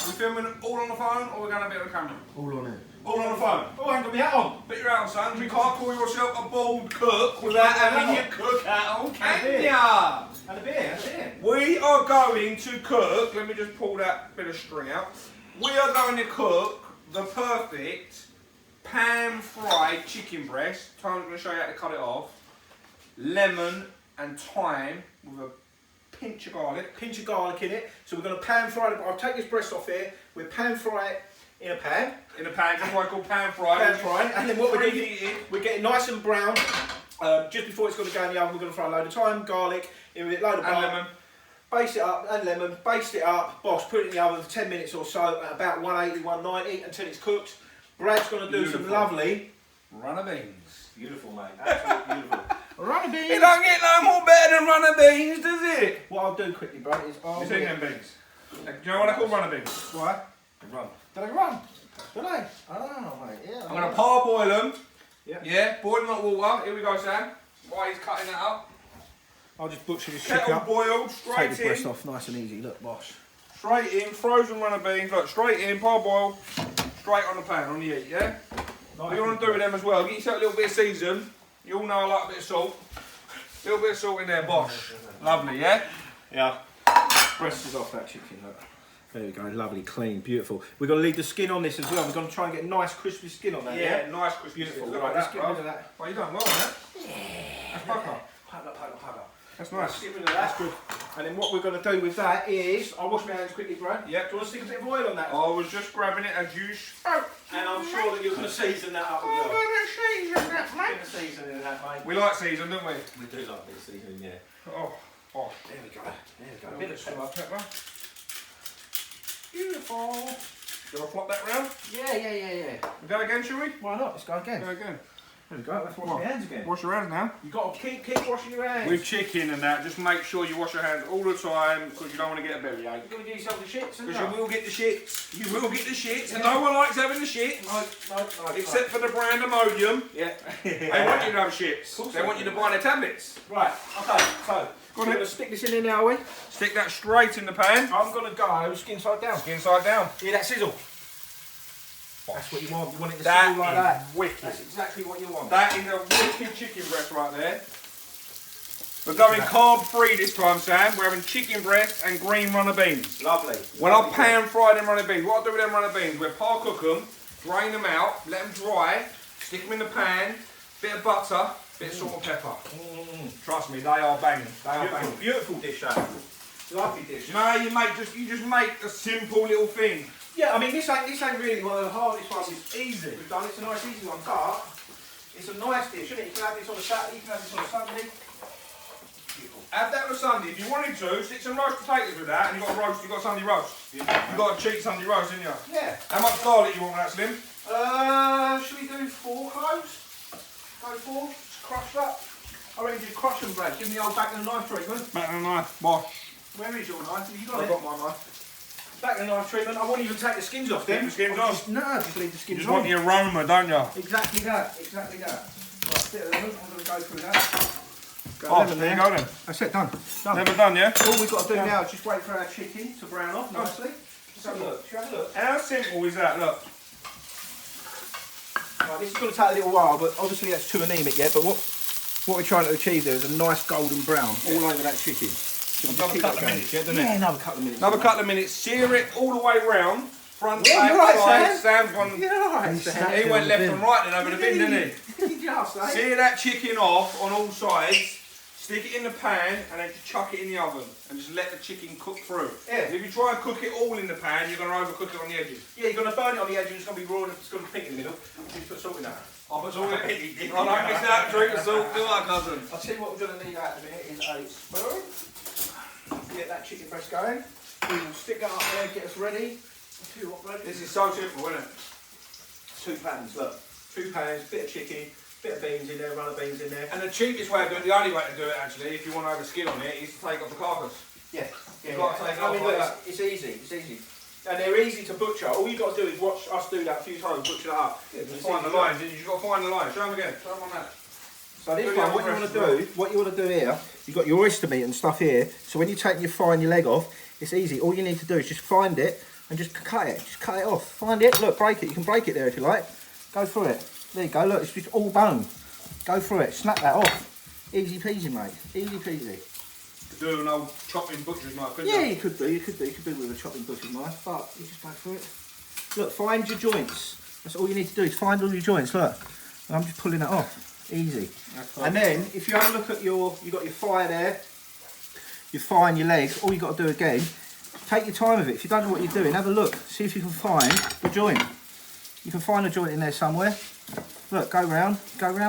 We filming all on the phone or we're going to be on the camera? All on it. All on the phone. Oh, I ain't got my hat on. Put your hat on, son. You can't call yourself a bald cook without having your cook hat on, can ya? And a beer, and a beer. We are going to cook. Let me just pull that bit of string out. We are going to cook the perfect pan-fried chicken breast. Tyme's going to show you how to cut it off. Lemon and thyme with a pinch of garlic. Pinch of garlic in it. So we're going to pan fry it. I'll take this breast off here. We'll pan fry it in a pan. In a pan, just what I call pan-fried. Pan-fried. And then what we're doing, we're getting nice and brown. Just before it's going to go in the oven, we're going to fry a load of thyme, garlic, in with it, load of and butter. lemon. Baste it up, and lemon, baste it up, boss, put it in the oven for 10 minutes or so at about 180, 190 until it's cooked. Brad's going to do some lovely runner beans. Beautiful, mate. Absolutely beautiful. Runner beans. It don't get no more better than runner beans, does it? What I'll do quickly, Brad, is I'll... You seen them beans? Do you know what I call runner beans? Why? They run. Do they run? Do they? Oh, mate, yeah. I'm going to parboil them. Yeah. Yeah, boil them at water. Here we go, Sam. While he's cutting that up. I'll just butcher this chicken Kettle up. boiled, Take straight the breast in. off nice and easy. Look, boss. Straight in, frozen runner beans. Look, straight in, parboil, straight on the pan, on the heat, yeah? What you want to do with them as well, get yourself a little bit of season. You all know I like a bit of salt. A little bit of salt in there, boss. Lovely, yeah? Yeah. Breast is off that chicken, look. There we go, lovely, clean, beautiful. We're going to leave the skin on this as well. We're going to try and get a nice crispy skin on that, yeah? Nice crispy Beautiful. skin. Look Right, at let's that, get rid bro. of that. Well, you done well on that. That's proper. Hugger. That's Let's nice. get rid of that. That's good. And then what we're going to do with that is, I'll wash my hands quickly, Brad. Yep. Do you want to stick a bit of oil on that? I was just grabbing it as you spoke. And I'm sure that you're going to season that up as well. season that, Bit of seasoning in that, mate. We like season, don't we? We do like a bit of seasoning, yeah. Oh. There we go. There we go. A bit of pepper. Beautiful. Do you want to flop that round? Yeah. We go again, shall we? Why not? Let's go again. Go again. There we go. Let's wash my hands again. Wash your hands now. You've got to keep washing your hands. With chicken and that, just make sure you wash your hands all the time because you don't want to get a bellyache. You're going to give yourself the shits, Because you will get the shits. You will get the shits, and no one likes having the shits. No. Except for the brand Imodium. Yeah. They want you to have shits. They want you to buy their tablets. Right, okay, so Go on we're then. going to stick this in there now, are we? Stick that straight in the pan. I'm going to go skin side down. Skin side down. Hear that sizzle? That's what you want. You want it to That sizzle like is that. wicked. That's exactly what you want. That is a wicked chicken breast right there. We're going carb free this time, Sam. We're having chicken breast and green runner beans. Lovely. When I pan fry them runner beans, what I do with them runner beans, we'll par cook them, drain them out, let them dry, stick them in the pan, bit of butter, bit of salt and pepper. Trust me, they are banging. They are banging. Beautiful dish, that. Lovely dish. No, you just make a simple little thing. Yeah, I mean, this ain't really one of the hardest ones. It's easy. We've done. It's a nice, easy one, but it's a nice dish, isn't it? You can have this on a Saturday. You can have this on a Sunday. Beautiful. Have that on a Sunday. If you wanted to, stick some roast potatoes with that, and you've got a roast. You've got a Sunday roast. You've got a cheap Sunday roast, haven't you? Yeah. How much garlic you want with that, Slim? Should we do 4 cloves? Go 4. Just crush that. I reckon you crush them, Brad. Give me the old back and the knife treatment. Back and a knife, bosh. Where is your knife? Have you got I've it? got my knife. Back and knife treatment. I won't even take the skins off then. Leave the skins off? No, just leave the You skins just on. want the aroma, don't you? Exactly that. Right, bit of lemon. I'm going to go through that. Oh, there you go then. That's it, done. Never done, yeah? All we've got to do now is just wait for our chicken to brown off nicely. Just have a look. Shall we have a look? How simple is that? Look. Right, this is going to take a little while, but obviously that's too anemic yet. But what we're trying to achieve there is a nice golden brown all over that chicken. So Another couple of minutes, yeah, doesn't it? Yeah, another couple of minutes. Another couple of minutes. Sear it all the way round. Front, Yeah, back, you're right, side. Sam. Sam's one. You're right, Sam. He went left and right then over the bin, didn't he? Just, eh? Sear that chicken off on all sides. Stick it in the pan and then just chuck it in the oven and just let the chicken cook through. Yeah. If you try and cook it all in the pan, you're going to overcook it on the edges. Yeah, you're going to burn it on the edge and it's going to be raw and it's going to be pink in the middle. You put salt in that. I'll put salt in it. I don't miss that drink of salt, do I, cousin? I'll tell you what we're going to need out in a minute is a spoon. Get that chicken breast going. We will stick that up there, get us ready. I'll tell you what, Brad. This is so simple, isn't it? 2 pans, look. 2 pans, bit of chicken, bit of beans in there, runner beans in there. And the cheapest way of doing it, the only way to do it actually, if you want to have a skin on it, is to take off the carcass. Yeah, You've got to take it off look, like that. it's easy. And they're easy to butcher. All you've got to do is watch us do that a few times, butcher that up. Yeah, just find the lines, you've got to find the line. Show them again, show them on that. So this one, what you want to do here, you've got your oyster meat and stuff here. So when you're taking your thigh and your leg off, it's easy. All you need to do is just find it, and just cut it. Just cut it off. Find it. Look, break it. You can break it there if you like. Go through it. There you go. Look, it's just all bone. Go through it. Snap that off. Easy peasy, mate. Easy peasy. Do an old chopping butcher's knife, couldn't Yeah, you? you could do. You could do with a chopping butcher's knife, but you just go through it. Look, find your joints. That's all you need to do is find all your joints. Look, and I'm just pulling it off. Easy. And then, if you have a look at you've got your thigh there, your thigh and your legs. All you got to do again, take your time with it. If you don't know what you're doing, have a look. See if you can find the joint. You can find a joint in there somewhere. Look, go round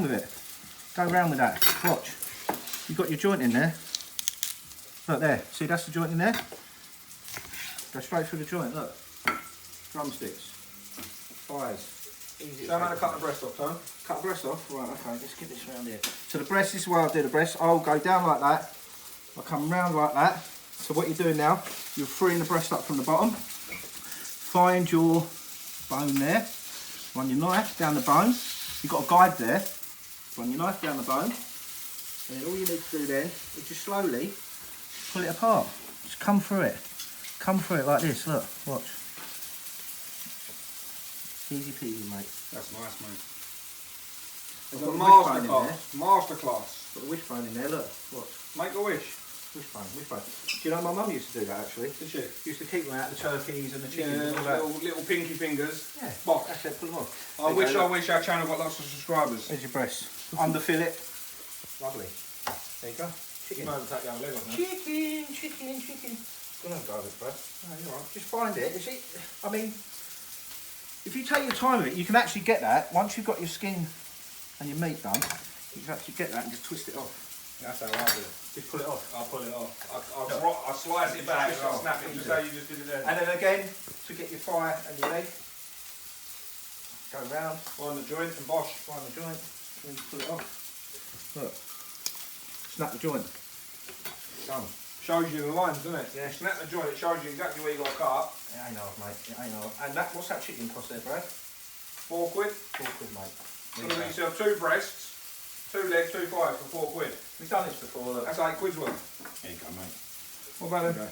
with it. Go round with that. Watch. You've got your joint in there. Look there. See, that's the joint in there. Go straight through the joint. Look. Drumsticks. Thighs. Easy. So I'm going to cut the breast off, Tom. Cut the breast off? Right, okay, let's get this round here. So the breast, this is where I'll do the breast. I'll go down like that. I'll come round like that. So what you're doing now, you're freeing the breast up from the bottom. Find your bone there. Run your knife down the bone. You've got a guide there. Run your knife down the bone. And then all you need to do then is just slowly pull it apart. Just come through it. Come through it like this, look, watch. Easy peasy, mate. That's nice, mate. I've It's a got the wishbone in there. masterclass. Got the wishbone in there, look, watch. Make a wish. Wishbone. Do you know my mum used to do that actually? Did she? Used to keep them out, the turkeys and the Yeah, chickens and all that. little pinky fingers. Yeah, Box. that's it, pull them off. I wish our channel got lots of subscribers. There's your breast. Under fillet. Lovely. There you go. You might have to take the other leg off now. Chicken. Don't have garlic breast. No, you're right. Just find it. You see, I mean, if you take your time with it, you can actually get that. Once you've got your skin and your meat done, you can actually get that and just twist it off. That's how I do it. Just pull it off. I'll pull it off. I'll slice it back and I'll snap it just how you just did it there. And then again, to get your thigh and your leg, go round, Find the joint and bosh. find the joint, and pull it off. Look, snap the joint. Done. Shows you the lines, doesn't it? Yeah. You snap the joint, it shows you exactly where you got to cut. It ain't hard, mate. It ain't hard. And that, what's that chicken cost there, Brad? £4. £4, mate. So you get yourself 2 breasts, 2 legs, 2 thighs for £4. We've done this before, look. That's £8 worth. There you go, mate. What about them?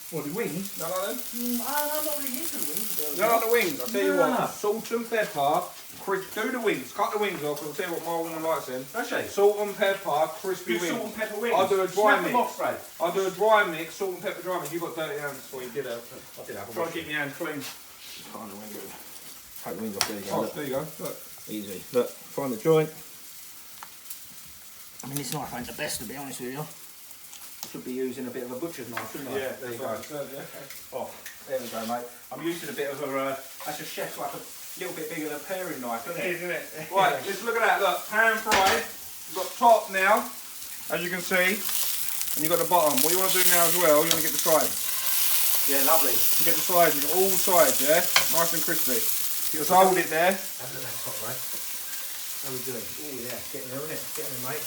What, the wings? You don't like them? I'm not really into the wings. You don't like the wings? I'll tell you Nah. what, salt and pepper, do the wings, cut the wings off, I'll tell you what my woman likes them. Actually, Salt and pepper, crispy good wings. salt and pepper wings. I'll do a dry Snap mix. them off, Brad. I'll do a dry mix, salt and pepper dry mix. You've got dirty hands before you did it. I did have a Try wash. to keep your hands clean. Find the wing. Take the wings off, there you go. Oh, Look. there you go. Look. Easy. Look, find the joint. I mean, this knife ain't the best, to be honest with you. I should be using a bit of a butcher's knife, shouldn't I? There you go. Oh, there we go, mate. I'm using a bit of a, that's a chef's like a little bit bigger than a paring knife, isn't it? Isn't it? Right, just look at that. Look, pan fried. You've got top now, as you can see, and you've got the bottom. What you want to do now as well, you want to get the sides. Yeah, lovely. You get the sides, you got all sides, yeah? Nice and crispy. Just hold it there. Have a look at that top, right? How are we doing? Oh yeah, getting there, isn't it? Getting there, mate.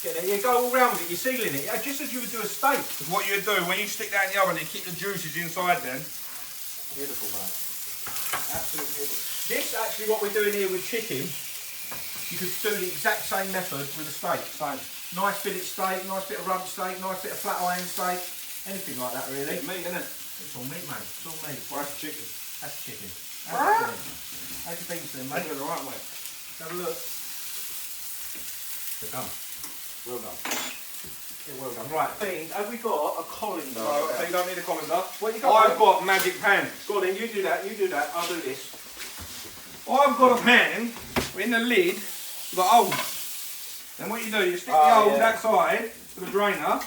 Getting there. You go all round with it, you're sealing it. Yeah, just as you would do a steak. Because what you do, when you stick that in the oven, you keep the juices inside then. Beautiful, mate. Absolutely beautiful. This, actually, what we're doing here with chicken, you could do the exact same method with a steak. Same. Nice fillet steak, nice bit of rump steak, nice bit of flat iron steak, anything like that, really. Meat, isn't it? It's all meat, mate. It's all meat. Well, that's chicken. That's chicken. How's your beans doing, mate? That's alright, mate. Have a look. They're done. Well done. Yeah, well done. Right, beans. Have we got a colander? No, so you don't need a colander. What you got? I've got magic pan. Go on then, you do that, I'll do this. I've got a pan in the lid. You've got holes. Then what you do, you stick the Oh, hole yeah. that side to the drainer.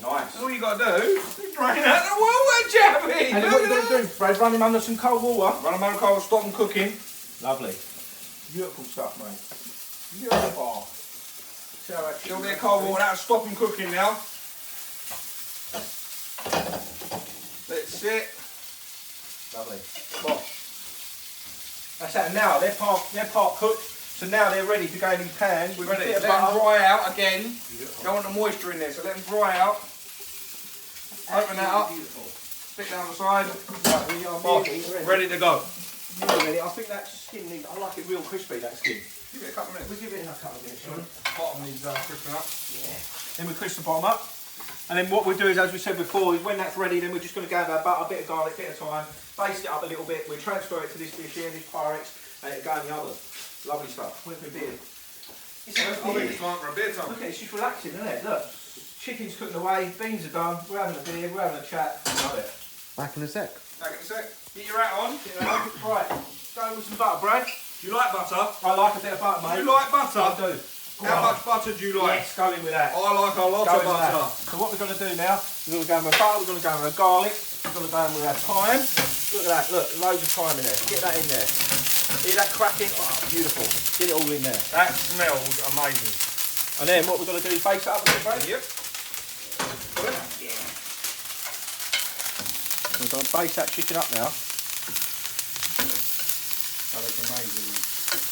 Nice. And all you got to do is drain out the water, Jappy. And what you got to do, Fred, run him under some cold water. Run them over cold, stop them cooking. Lovely. Beautiful stuff, mate. Beautiful. See how that's Still there cold water, that'll stop them cooking now. Let it sit. Lovely. Well, that's that. Now they're part cooked, so now they're ready to go in the pan with Ready. a Let bit them of butter. dry out again. Don't want the moisture in there, so let them dry out. Open that up. Beautiful. Stick that on the side. Right, we are Oh, ready. ready to go. Nearly ready. I think that skin needs, I like it real crispy, that skin. Give it a couple of minutes. We'll give it in a couple of minutes, shall we? Bottom needs crisping up. Yeah. Then we crisp the bottom up. And then what we'll do is, as we said before, is when that's ready, then we're just going to go with our butter, a bit of garlic, bit of thyme, baste it up a little bit. We'll transfer it to this dish here, this Pyrex, and it'll go in the oven. Lovely stuff. Where's my beard? I'll leave it time for a bit of time. Look, it's just relaxing, isn't it? Look, chicken's cooking away, beans are done, we're having a beer, we're having a chat. Love it. Back in a sec. Back in a sec. Get your hat on. Right, go with some butter, Brad. Do you like butter? I like a bit of butter, mate. You like butter? I do. How much butter do you like? Yes, go in with that. I like a lot Go of in with butter. that. So what we're going to do now, we're going to go in with butter, we're going to go in with garlic, we're going to go in with our thyme. Look at that, look, loads of thyme in there. Get that in there. Hear that cracking? Oh, beautiful. Get it all in there. That smells amazing. And then what we're going to do is baste it up a bit, Brad. Yep. Yeah. We're going to baste that chicken up now. That looks amazing, man.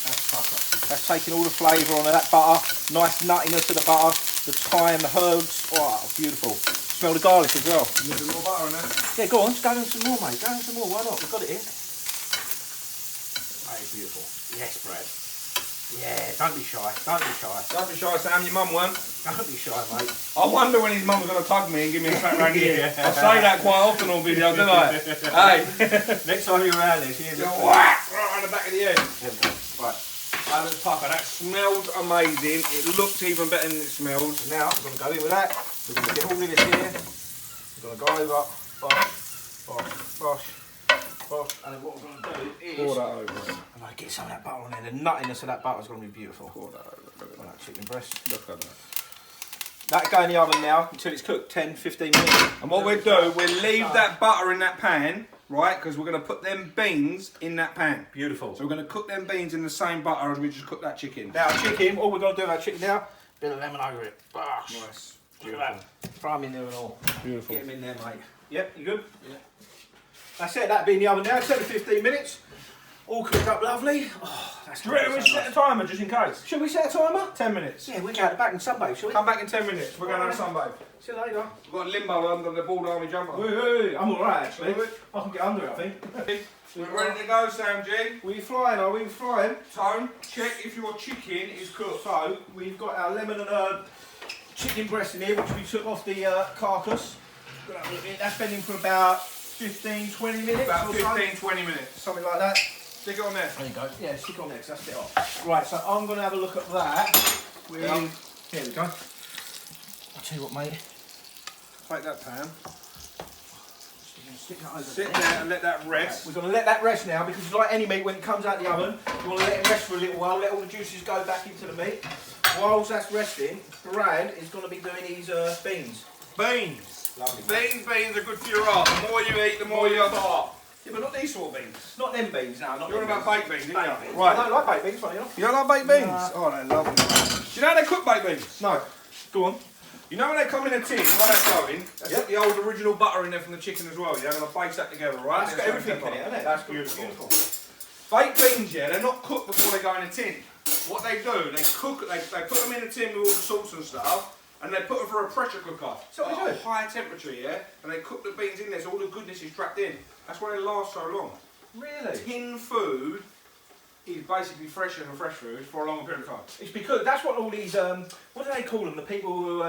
That's pucker. That's taking all the flavour on of that butter. Nice nuttiness of the butter. The thyme, the herbs. Oh, beautiful. Smell the garlic as well. You need a little butter in there? Yeah, go on. Go in some more, mate. Go in some more. Why not? We've got it in. That is beautiful. Yes, Brad. Yeah, don't be shy. Don't be shy. Don't be shy, Sam. Your mum won't. Don't be shy, mate. I wonder when his mum's going to tug me and give me a pat round here. Yeah. I say that quite often on videos, don't I? Hey. Next time you're around this, you Go whack right on the back of the head. Right. That looks pucker. That smells amazing. It looks even better than it smells. Now, we're going to go in with that. We're going to get all of this here. We're going to go over. Bosh. And then what we're going to do is... Pour that over. I'm going to get some of that butter on there. The nuttiness of that butter is going to be beautiful. Pour that over. Look at On that. that chicken breast. Look at that. That'll go in the oven now until it's cooked, 10, 15 minutes. And what we'll do, we'll leave that butter in that pan, right? Because we're going to put them beans in that pan. Beautiful. So we're going to cook them beans in the same butter as we just cooked that chicken. Now, chicken, all we're going to do with our chicken now, bit of lemon over it. Bosh. Nice. Look at that. Throw them in there and all. Beautiful. Get them in there, mate. Yep, you good? Yeah. That's it, that'll be in the oven now, 10 to 15 minutes. All cooked up lovely. Oh, that's Do you reckon we should set a timer just in case? Should we set a timer? 10 minutes. Yeah, we'll go out the back and sunbathe, shall we? Come back in 10 minutes. We're going to have a sunbathe. See you later. We've got a limbo under the bald army jumper. Wait, I'm alright actually. I can get under it, I think. We're ready to go, Sam G. We flying, are we flying? Tone, check if your chicken is cooked. So, we've got our lemon and herb chicken breast in here, which we took off the carcass. That's been in for about 15, 20 minutes. About or 15, 20 minutes. something like that. Stick it on there. There you go. Yeah, stick on there, 'cause that's it off. Right, so I'm going to have a look at that. Here we go. I'll tell you what, mate. Take that pan. Stick that over Sit there and let that rest. We're going to let that rest now because like any meat, when it comes out the oven, you want to let it rest for a little while, let all the juices go back into the meat. Whilst that's resting, Brad is going to be doing his beans. Beans. Lovely. Beans are good for your heart. The more you eat, the more you heart. Yeah, but not these sort of beans. Not them beans, no. Not You're on them about baked beans, didn't you? beans. Right. I don't like baked beans, funny enough. You don't like baked beans? Nah. Oh, they're lovely. Do you know how they cook baked beans? No. Go on. You know when they come in a tin, while they're going, that's got the old original butter in there from the chicken as well, yeah? I'm going to baste that together, right? That's got everything in it, hasn't it? That's beautiful. Baked beans, yeah, they're not cooked before they go in a tin. What they do, they cook, they put them in a tin with all the sauce and stuff, and they put them through a pressure cooker. So what at they a do? high temperature, yeah? And they cook the beans in there, so all the goodness is trapped in. That's why they last so long. Really? Tin food is basically fresher than fresh food for a longer period of time. It's because that's what all these, what do they call them? The people who,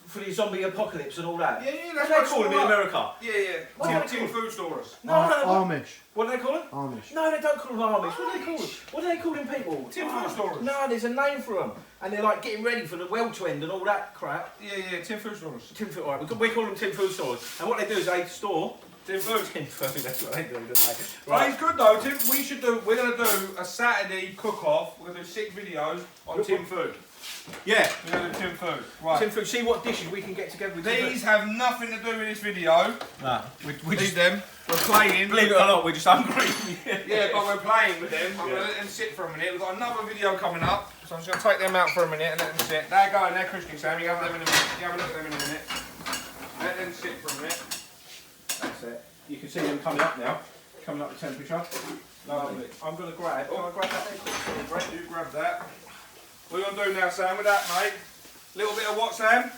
for the zombie apocalypse and all that? Yeah, yeah, What that's do they call them in America? Yeah, yeah. What do they Tin call food storers. No, no, no. Amish. What do they call them? Amish. No, they don't call them Amish. What do they call them? What do they call them people? Tin food storers. No, there's a name for them. And they're like getting ready for the well to end and all that crap. Yeah, yeah, tin food storers. Tin food, alright, we call them tin food stores. And what they do is they store Tin food. tin food, that's what they do, don't they? Right. It's good though, Tim. We're going to do a Saturday cook-off. We're going to do 6 videos on tin food. Yeah. We're going to do tin food. Right. Tin food, see what dishes we can get together with tin These have nothing to do with this video. No, we Leave just, them. We're playing. believe it or not, we're just hungry. Yeah, but we're playing with them. I'm going to let them sit for a minute. We've got another video coming up. So I'm just going to take them out for a minute and let them sit. They're going, they're Christian, Sam. You have them in a minute. You have a look at them in a minute. Let them sit for a minute. That's it. You can see them coming up now, coming up the temperature. Lovely. I'm going to grab, can I grab that there quick? You grab that. What are you going to do now, Sam, with that, mate? Little bit of what, Sam?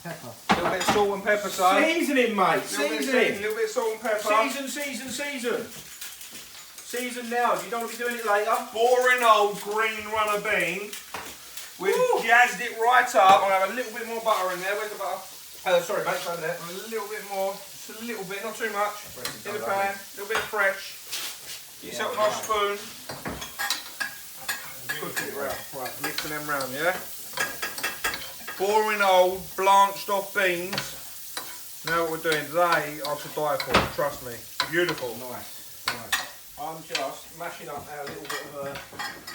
Pepper. Little bit of salt and pepper, Sam. Seasoning, mate. Little bit of Seasoning. little bit of salt and pepper. Season. Season now. You don't want to be doing it later. Boring old green runner bean. We've jazzed it right up. I'm gonna have a little bit more butter in there. Where's the butter? Sorry, mate, it's over there. A little bit more, just a little bit, not too much. In the pan, a little bit fresh. Get yourself a nice spoon. Cook it round. Right, mixing them round, yeah? Boring old, blanched off beans. Now what we're doing, they are to die for, trust me. Beautiful. Nice, nice. I'm just mashing up our little bit of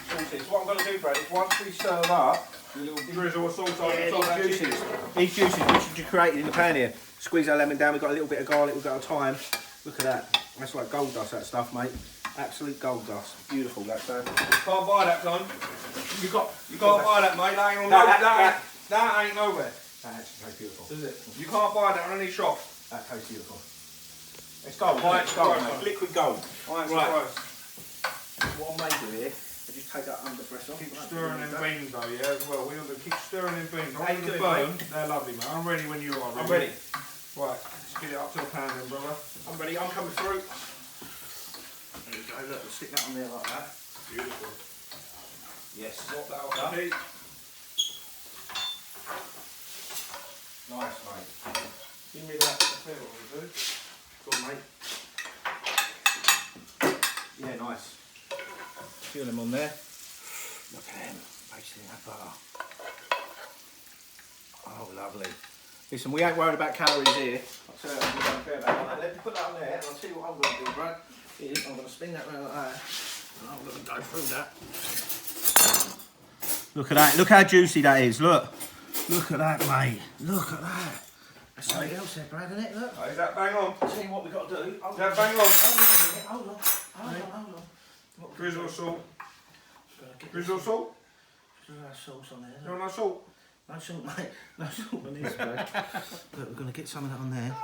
sauces. What I'm going to do, Brad, is once we serve up, A little drizzle of salt on yeah, top of that these chicken. juices, which you created in the pan here. Squeeze our lemon down, we've got a little bit of garlic, we've got our thyme. Look at that. That's like gold dust, that stuff, mate. Absolute gold dust. Beautiful, that stuff. Can't buy that, Don. You can't Buy that, mate. That ain't on that ain't nowhere. That actually tastes beautiful. Is it? You can't buy that on any shop. That tastes beautiful. It's gold, Right, it's gold, right. mate. Liquid gold. I'm Right. surprised. What I may do here, I just take that under pressure. Keep stirring them beans though, yeah, as well. We have to keep stirring them beans. How Not you the doing, burn. mate? They're lovely, mate. I'm ready when you are. I'm ready. Right, let's get it up to the pan then, brother. I'm ready, I'm coming through. There you go, look, we'll stick that on there like that. Beautiful. Yes. Swap that off the heat. Nice, mate. Give me that. That's what we'll do. Good, mate. Yeah, nice. Feel them on there. Look at them, basting that butter. Oh, lovely. Listen, we ain't worried about calories here. I'll tell you what, we don't care about that. Let me put that on there, and I'll tell you what I'm going to do, Brad. Is I'm going to spin that round like that, and I'm going to go through that. Look at that. Look how juicy that is. Look. Look at that, mate. Look at that. That's something else there, Brad, isn't it? Look. Is that bang on? I'll tell you what we've got to do. Is that bang on? Hold on. Drizzle of salt. Get Drizzle of salt? our sauce on there. You want no salt? No salt, mate. No salt on this, Brad. Look, we're going to get some of that on there.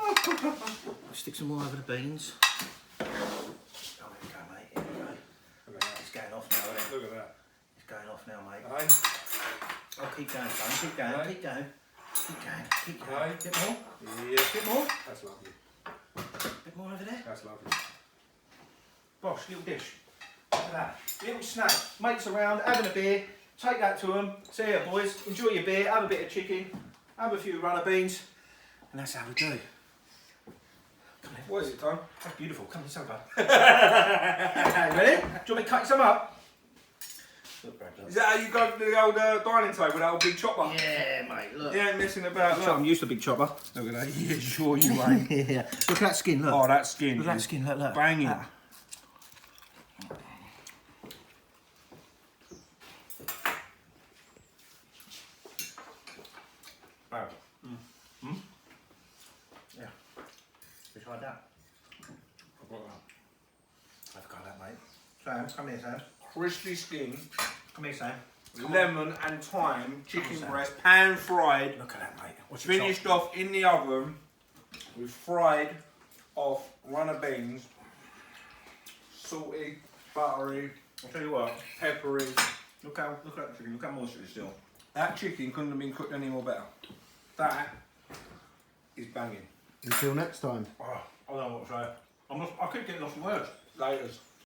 Stick some more over the beans. Oh, here we go, mate. Here we go. Look at that. It's going off now, isn't it? Look at that. It's going off now, mate. Aye. Oh, keep going, son. Keep going, Aye. keep going. Keep going, keep going. Aye. Bit more. Yeah. Bit more. That's lovely. Bit more over there. That's lovely. Bosh, little dish. Look at that. Little snack. Mates around, having a beer. Take that to them. See ya, boys. Enjoy your beer. Have a bit of chicken. Have a few runner beans. And that's how we do. Come here. What is it, Tom? That's beautiful. Come here, some bud. Ready? Do you want me to cut you some up? Look, Brad, look. Is that how you go to the old dining table with that old big chopper? Yeah, mate. Look. You ain't messing about. I'm Look. used to big chopper. Look at that. Yeah, sure you ain't. Yeah. Look at that skin. Look. Oh, that skin. Look at that is skin. Look, look. Banging. That. Wow. Yeah. We tried that. I've got that. I've got that, mate. Sam, come here, Sam. Crispy skin, Come here, Sam. lemon and thyme, chicken Sam. breast, pan fried, Look at that, mate. What's your finished top? off in the oven with fried off runner beans, salty, buttery, I'll tell you what. peppery. Look at that chicken. Look how moist it is still. That chicken couldn't have been cooked any more better. That is banging. Until next time. Oh, I don't know what to say. I keep getting lost in words. Laters.